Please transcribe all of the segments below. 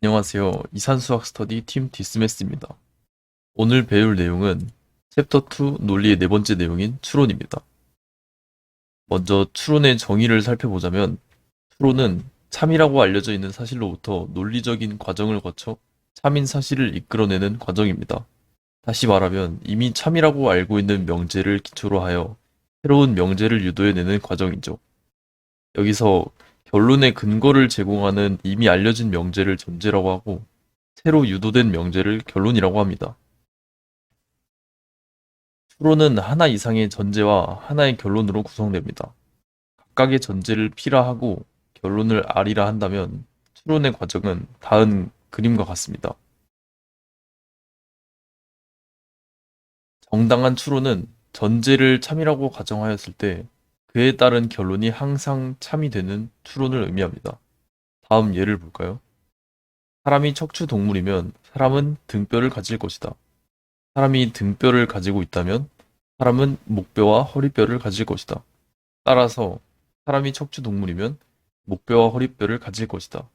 안녕하세요. 이산수학 스터디 팀 디스메스입니다. 오늘 배울 내용은 챕터 2 논리의 네 번째 내용인 추론입니다. 먼저 추론의 정의를 살펴보자면 추론은 참이라고 알려져 있는 사실로부터 논리적인 과정을 거쳐 참인 사실을 이끌어내는 과정입니다. 다시 말하면 이미 참이라고 알고 있는 명제를 기초로 하여 새로운 명제를 유도해내는 과정이죠. 여기서 결론의 근거를 제공하는 이미 알려진 명제를 전제라고 하고 새로 유도된 명제를 결론이라고 합니다. 추론은 하나 이상의 전제와 하나의 결론으로 구성됩니다. 각각의 전제를 P라 하고 결론을 R이라 한다면 추론의 과정은 다음 그림과 같습니다. 정당한 추론은 전제를 참이라고 가정하였을 때 그에 따른 결론이 항상 참이 되는 추론을 의미합니다. 다음 예를 볼까요? 사람이 척추 동물이면 사람은 등뼈를 가질 것이다. 사람이 등뼈를 가지고 있다면 사람은 목뼈와 허리뼈를 가질 것이다. 따라서 사람이 척추 동물이면 목뼈와 허리뼈를 가질 것이다.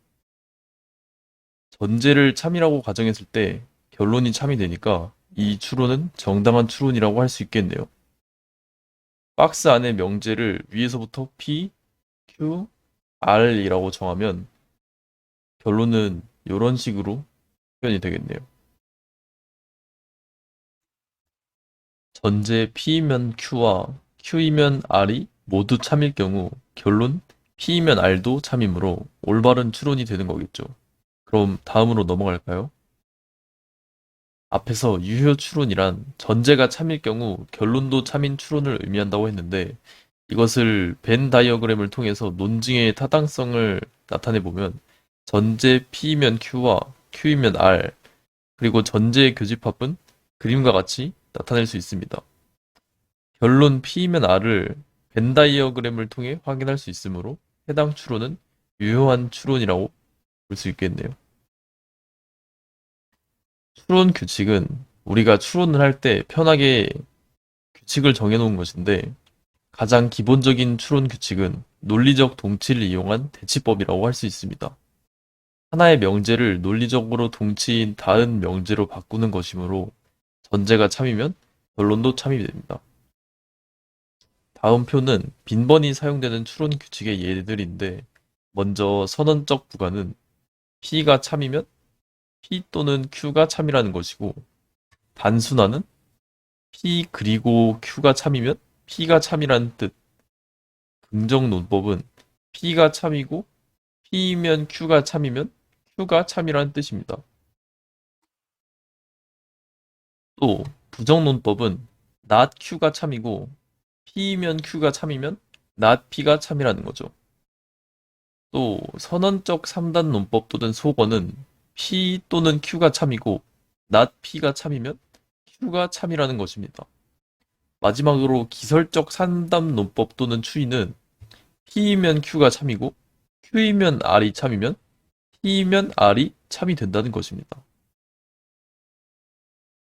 전제를 참이라고 가정했을 때 결론이 참이 되니까 이 추론은 정당한 추론이라고 할 수 있겠네요. 박스 안의 명제를 위에서부터 P, Q, R이라고 정하면 결론은 이런 식으로 표현이 되겠네요. 전제 P이면 Q와 Q이면 R이 모두 참일 경우 결론 P이면 R도 참이므로 올바른 추론이 되는 거겠죠. 그럼 다음으로 넘어갈까요? 앞에서 유효 추론이란 전제가 참일 경우 결론도 참인 추론을 의미한다고 했는데 이것을 벤 다이어그램을 통해서 논증의 타당성을 나타내 보면 전제 P이면 Q와 Q이면 R 그리고 전제의 교집합은 그림과 같이 나타낼 수 있습니다. 결론 P이면 R을 벤 다이어그램을 통해 확인할 수 있으므로 해당 추론은 유효한 추론이라고 볼 수 있겠네요. 추론 규칙은 우리가 추론을 할 때 편하게 규칙을 정해놓은 것인데 가장 기본적인 추론 규칙은 논리적 동치를 이용한 대치법이라고 할 수 있습니다. 하나의 명제를 논리적으로 동치인 다른 명제로 바꾸는 것이므로 전제가 참이면 결론도 참이 됩니다. 다음 표는 빈번히 사용되는 추론 규칙의 예들인데 먼저 선언적 부가는 P가 참이면 P 또는 Q가 참이라는 것이고 단순화는 P 그리고 Q가 참이면 P가 참이라는 뜻. 긍정 논법은 P가 참이고 P이면 Q가 참이면 Q가 참이라는 뜻입니다. 또 부정 논법은 not Q가 참이고 P이면 Q가 참이면 not P가 참이라는 거죠. 또 선언적 3단 논법 또는 소거는 P 또는 Q가 참이고 not P가 참이면 Q가 참이라는 것입니다. 마지막으로 기설적 3단 논법 또는 추이는 P이면 Q가 참이고 Q이면 R이 참이면 P이면 R이 참이 된다는 것입니다.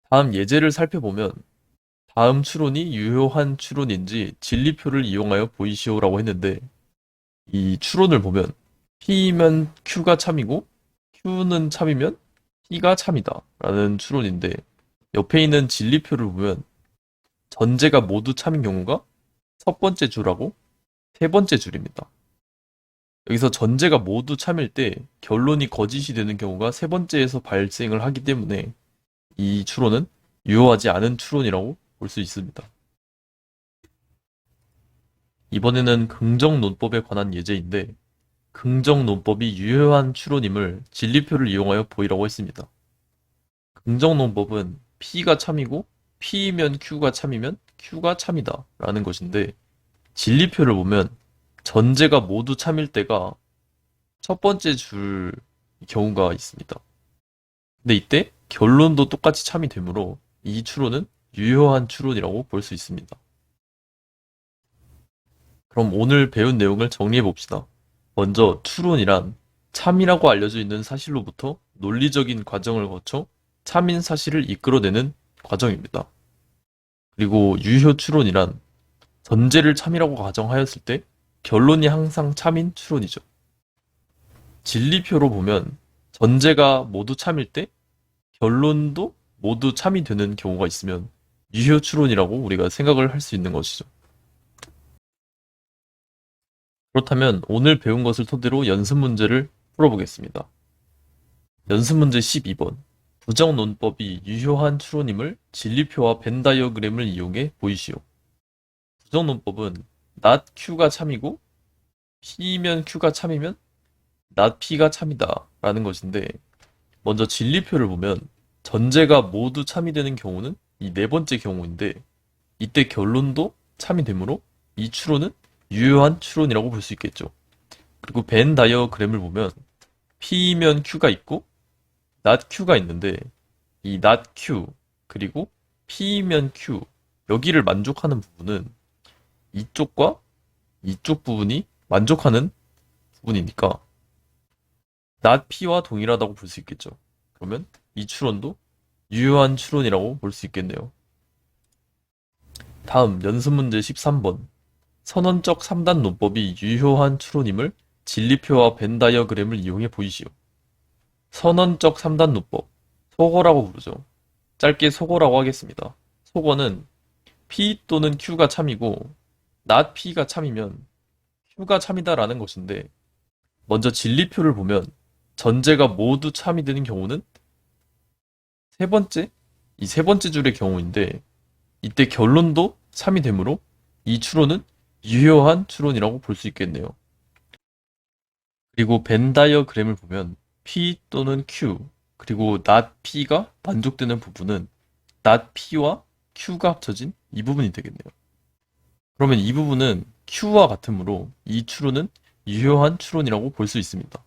다음 예제를 살펴보면 다음 추론이 유효한 추론인지 진리표를 이용하여 보이시오라고 했는데 이 추론을 보면 P이면 Q가 참이고 Q는 참이면 P가 참이다 라는 추론인데 옆에 있는 진리표를 보면 전제가 모두 참인 경우가 첫 번째 줄하고 세 번째 줄입니다. 여기서 전제가 모두 참일 때 결론이 거짓이 되는 경우가 세 번째에서 발생을 하기 때문에 이 추론은 유효하지 않은 추론이라고 볼 수 있습니다. 이번에는 긍정 논법에 관한 예제인데 긍정 논법이 유효한 추론임을 진리표를 이용하여 보이라고 했습니다. 긍정 논법은 P가 참이고 P이면 Q가 참이면 Q가 참이다 라는 것인데 진리표를 보면 전제가 모두 참일 때가 첫 번째 줄 경우가 있습니다. 근데 이때 결론도 똑같이 참이 되므로 이 추론은 유효한 추론이라고 볼 수 있습니다. 그럼 오늘 배운 내용을 정리해 봅시다. 먼저 추론이란 참이라고 알려져 있는 사실로부터 논리적인 과정을 거쳐 참인 사실을 이끌어내는 과정입니다. 그리고 유효 추론이란 전제를 참이라고 가정하였을 때 결론이 항상 참인 추론이죠. 진리표로 보면 전제가 모두 참일 때 결론도 모두 참이 되는 경우가 있으면 유효 추론이라고 우리가 생각을 할 수 있는 것이죠. 그렇다면 오늘 배운 것을 토대로 연습 문제를 풀어보겠습니다. 연습 문제 12번. 부정논법이 유효한 추론임을 진리표와 벤 다이어그램을 이용해 보이시오. 부정논법은 not q가 참이고 p면 q가 참이면 not p가 참이다 라는 것인데, 먼저 진리표를 보면 전제가 모두 참이 되는 경우는 이 네 번째 경우인데, 이때 결론도 참이 되므로 이 추론은 유효한 추론이라고 볼 수 있겠죠. 그리고 벤 다이어그램을 보면 p면 q가 있고 not q가 있는데, 이 not q 그리고 p면 q 여기를 만족하는 부분은 이쪽과 이쪽 부분이 만족하는 부분이니까 not p와 동일하다고 볼 수 있겠죠. 그러면 이 추론도 유효한 추론이라고 볼 수 있겠네요. 다음 연습 문제 13번. 선언적 3단 논법이 유효한 추론임을 진리표와 벤 다이어그램을 이용해 보이시오. 선언적 3단 논법, 속어라고 부르죠. 짧게 속어라고 하겠습니다. 속어는 P 또는 Q가 참이고 not P가 참이면 Q가 참이다라는 것인데, 먼저 진리표를 보면 전제가 모두 참이 되는 경우는 이 세 번째 줄의 경우인데, 이때 결론도 참이 되므로 이 추론은 유효한 추론이라고 볼 수 있겠네요. 그리고 벤 다이어그램을 보면 P 또는 Q 그리고 not P가 만족되는 부분은 not P와 Q가 합쳐진 이 부분이 되겠네요. 그러면 이 부분은 Q와 같으므로 이 추론은 유효한 추론이라고 볼 수 있습니다.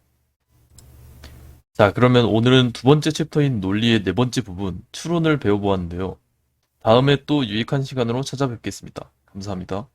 자, 그러면 오늘은 두 번째 챕터인 논리의 네 번째 부분, 추론을 배워보았는데요. 다음에 또 유익한 시간으로 찾아뵙겠습니다. 감사합니다.